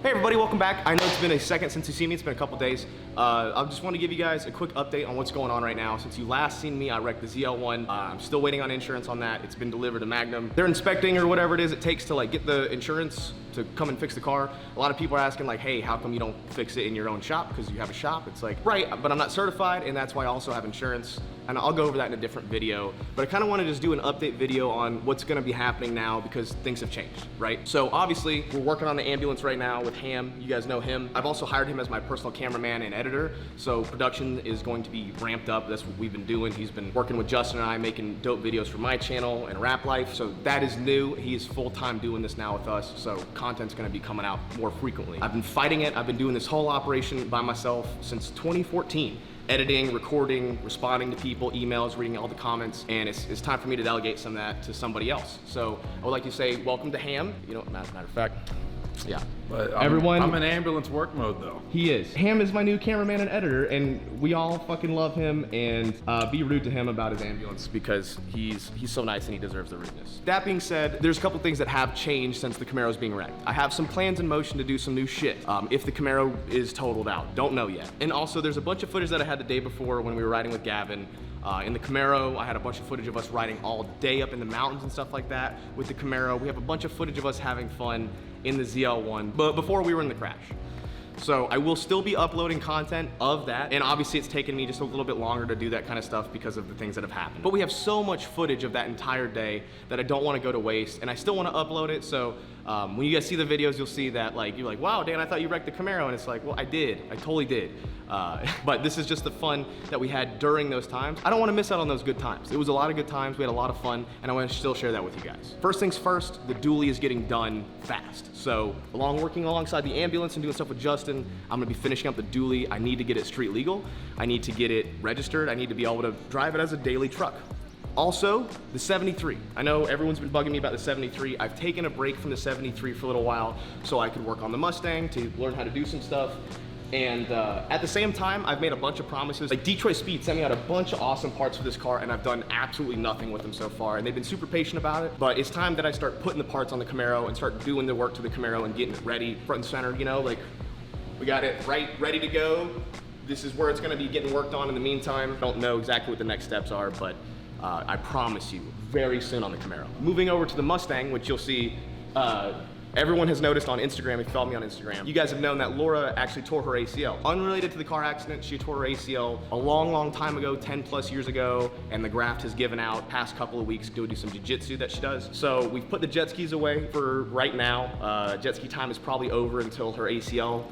Hey everybody, welcome back. I know it's been a second since you've seen me, it's been a couple days. I just want to give you guys a quick update on what's going on right now. Since you last seen me, I wrecked the ZL1. I'm still waiting on insurance on that. It's been delivered to Magnum. They're inspecting or whatever it is it takes to like get the insurance to come and fix the car. A lot of people are asking like, hey, how come you don't fix it in your own shop? Because you have a shop. It's like, right, but I'm not certified, and that's why I also have insurance. And I'll go over that in a different video. But I kind of want to just do an update video on what's going to be happening now because things have changed, right? So obviously, we're working on the ambulance right now with Ham. You guys know him. I've also hired him as my personal cameraman and editor. So production is going to be ramped up. That's what we've been doing. He's been working with Justin and I, making dope videos for my channel and Rap Life. So that is new. He is full-time doing this now with us. So content's going to be coming out more frequently. I've been fighting it. I've been doing this whole operation by myself since 2014. Editing, recording, responding to people, emails, reading all the comments, and it's time for me to delegate some of that to somebody else. So I would like to say welcome to Ham. You know, matter of fact, yeah. But everyone, I'm in ambulance work mode though. He is. Ham is my new cameraman and editor, and we all fucking love him, and be rude to him about his ambulance because he's so nice and he deserves the rudeness. That being said, there's a couple things that have changed since the Camaro's being wrecked. I have some plans in motion to do some new shit if the Camaro is totaled out. Don't know yet. And also there's a bunch of footage that I had the day before when we were riding with Gavin. In the Camaro, I had a bunch of footage of us riding all day up in the mountains and stuff like that. With the Camaro, we have a bunch of footage of us having fun in the ZL1, but before we were in the crash. So I will still be uploading content of that, and obviously it's taken me just a little bit longer to do that kind of stuff because of the things that have happened. But we have so much footage of that entire day that I don't want to go to waste, and I still want to upload it. So when you guys see the videos, you'll see that like you're like, wow, Dan, I thought you wrecked the Camaro, and it's like, well, I did, I totally did. But this is just the fun that we had during those times. I don't want to miss out on those good times. It was a lot of good times. We had a lot of fun, and I want to still share that with you guys. First things first, the dually is getting done fast. So working alongside the ambulance and doing stuff with Justin, I'm gonna be finishing up the dually. I need to get it street legal. I need to get it registered. I need to be able to drive it as a daily truck. Also, the 73. I know everyone's been bugging me about the 73. I've taken a break from the 73 for a little while so I could work on the Mustang to learn how to do some stuff. And at the same time, I've made a bunch of promises. Like Detroit Speed sent me out a bunch of awesome parts for this car, and I've done absolutely nothing with them so far. And they've been super patient about it, but it's time that I start putting the parts on the Camaro and start doing the work to the Camaro and getting it ready, front and center, you know, like we got it ready to go. This is where it's gonna be getting worked on in the meantime. I don't know exactly what the next steps are, but I promise you, very soon on the Camaro. Moving over to the Mustang, which you'll see, everyone has noticed on Instagram, if you follow me on Instagram, you guys have known that Laura actually tore her ACL. Unrelated to the car accident, she tore her ACL a long time ago, 10 plus years ago, and the graft has given out past couple of weeks to go do some jiu-jitsu that she does. So we've put the jet skis away for right now. Jet ski time is probably over until her ACL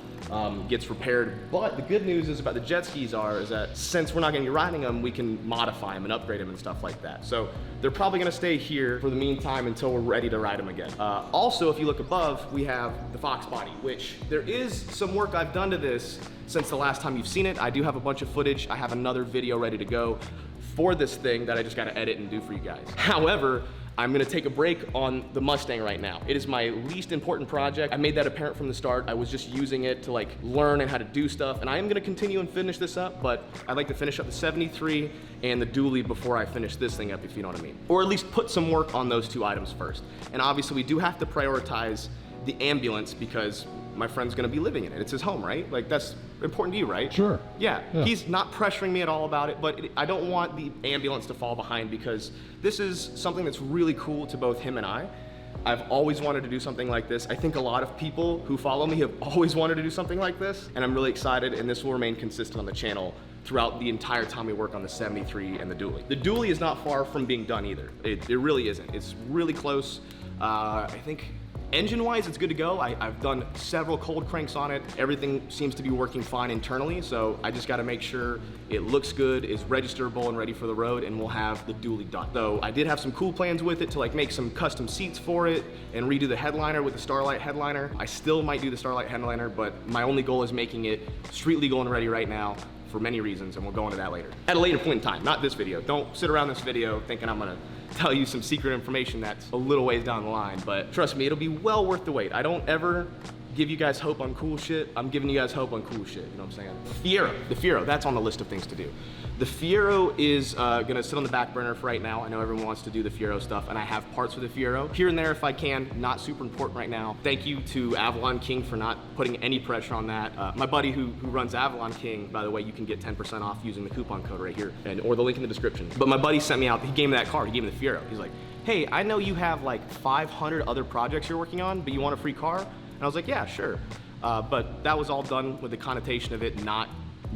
gets repaired. But the good news is about the jet skis is that since we're not gonna be riding them, we can modify them and upgrade them and stuff like that. So they're probably gonna stay here for the meantime until we're ready to ride them again. Also, if you look above, we have the Fox body, which there is some work I've done to this since the last time you've seen it. I do have a bunch of footage. I have another video ready to go for this thing that I just gotta edit and do for you guys. However, I'm gonna take a break on the Mustang right now. It is my least important project. I made that apparent from the start. I was just using it to like learn and how to do stuff, and I am gonna continue and finish this up, but I'd like to finish up the 73 and the dually before I finish this thing up, if you know what I mean. Or at least put some work on those two items first. And obviously we do have to prioritize the ambulance because my friend's gonna be living in it. It's his home, right? Like that's important to you, right? Sure. Yeah. He's not pressuring me at all about it, but I don't want the ambulance to fall behind because this is something that's really cool to both him and I. I've always wanted to do something like this. I think a lot of people who follow me have always wanted to do something like this, and I'm really excited, and this will remain consistent on the channel throughout the entire time we work on the 73 and the dually. The dually is not far from being done either. It really isn't. It's really close. I think engine-wise, it's good to go. I've done several cold cranks on it. Everything seems to be working fine internally, so I just gotta make sure it looks good, is registerable and ready for the road, and we'll have the dually done. Though I did have some cool plans with it to like make some custom seats for it and redo the headliner with the Starlight headliner. I still might do the Starlight headliner, but my only goal is making it street legal and ready right now for many reasons, and we'll go into that later. At a later point in time, not this video. Don't sit around this video thinking I'm gonna tell you some secret information that's a little ways down the line, but trust me, it'll be well worth the wait. I don't ever give you guys hope on cool shit, I'm giving you guys hope on cool shit, you know what I'm saying? The Fiero, that's on the list of things to do. The Fiero is gonna sit on the back burner for right now. I know everyone wants to do the Fiero stuff, and I have parts for the Fiero. Here and there if I can, not super important right now. Thank you to Avalon King for not putting any pressure on that. My buddy who runs Avalon King, by the way, you can get 10% off using the coupon code right here, or the link in the description. But my buddy sent me out, he gave me that card, he gave me the Fiero. He's like, hey, I know you have like 500 other projects you're working on, but you want a free car? And I was like, yeah, sure. But that was all done with the connotation of it not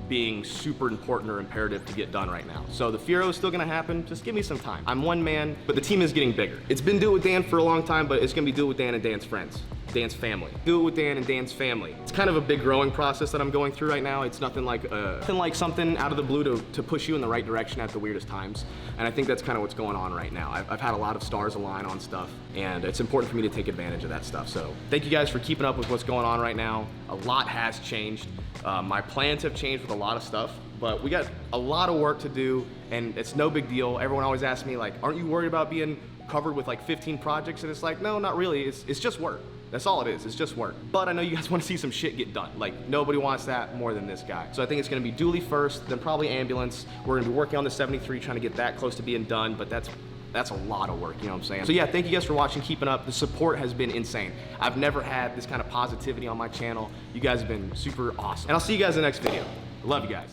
being super important or imperative to get done right now. So the Fiero is still gonna happen, just give me some time. I'm one man, but the team is getting bigger. It's been Do It With Dan for a long time, but it's gonna be Do It With Dan and Dan's friends. Dan's family. Do It With Dan and Dan's family. It's kind of a big growing process that I'm going through right now. It's nothing like something out of the blue to push you in the right direction at the weirdest times. And I think that's kind of what's going on right now. I've had a lot of stars align on stuff, and it's important for me to take advantage of that stuff. So thank you guys for keeping up with what's going on right now. A lot has changed. My plans have changed with a lot of stuff, but we got a lot of work to do, and it's no big deal. Everyone always asks me, like, aren't you worried about being covered with like 15 projects? And it's like, no, not really. It's just work. That's all it is, it's just work. But I know you guys want to see some shit get done. Like, nobody wants that more than this guy. So I think it's gonna be dually first, then probably ambulance. We're gonna be working on the 73, trying to get that close to being done, but that's a lot of work, you know what I'm saying? So yeah, thank you guys for watching, keeping up. The support has been insane. I've never had this kind of positivity on my channel. You guys have been super awesome. And I'll see you guys in the next video. Love you guys.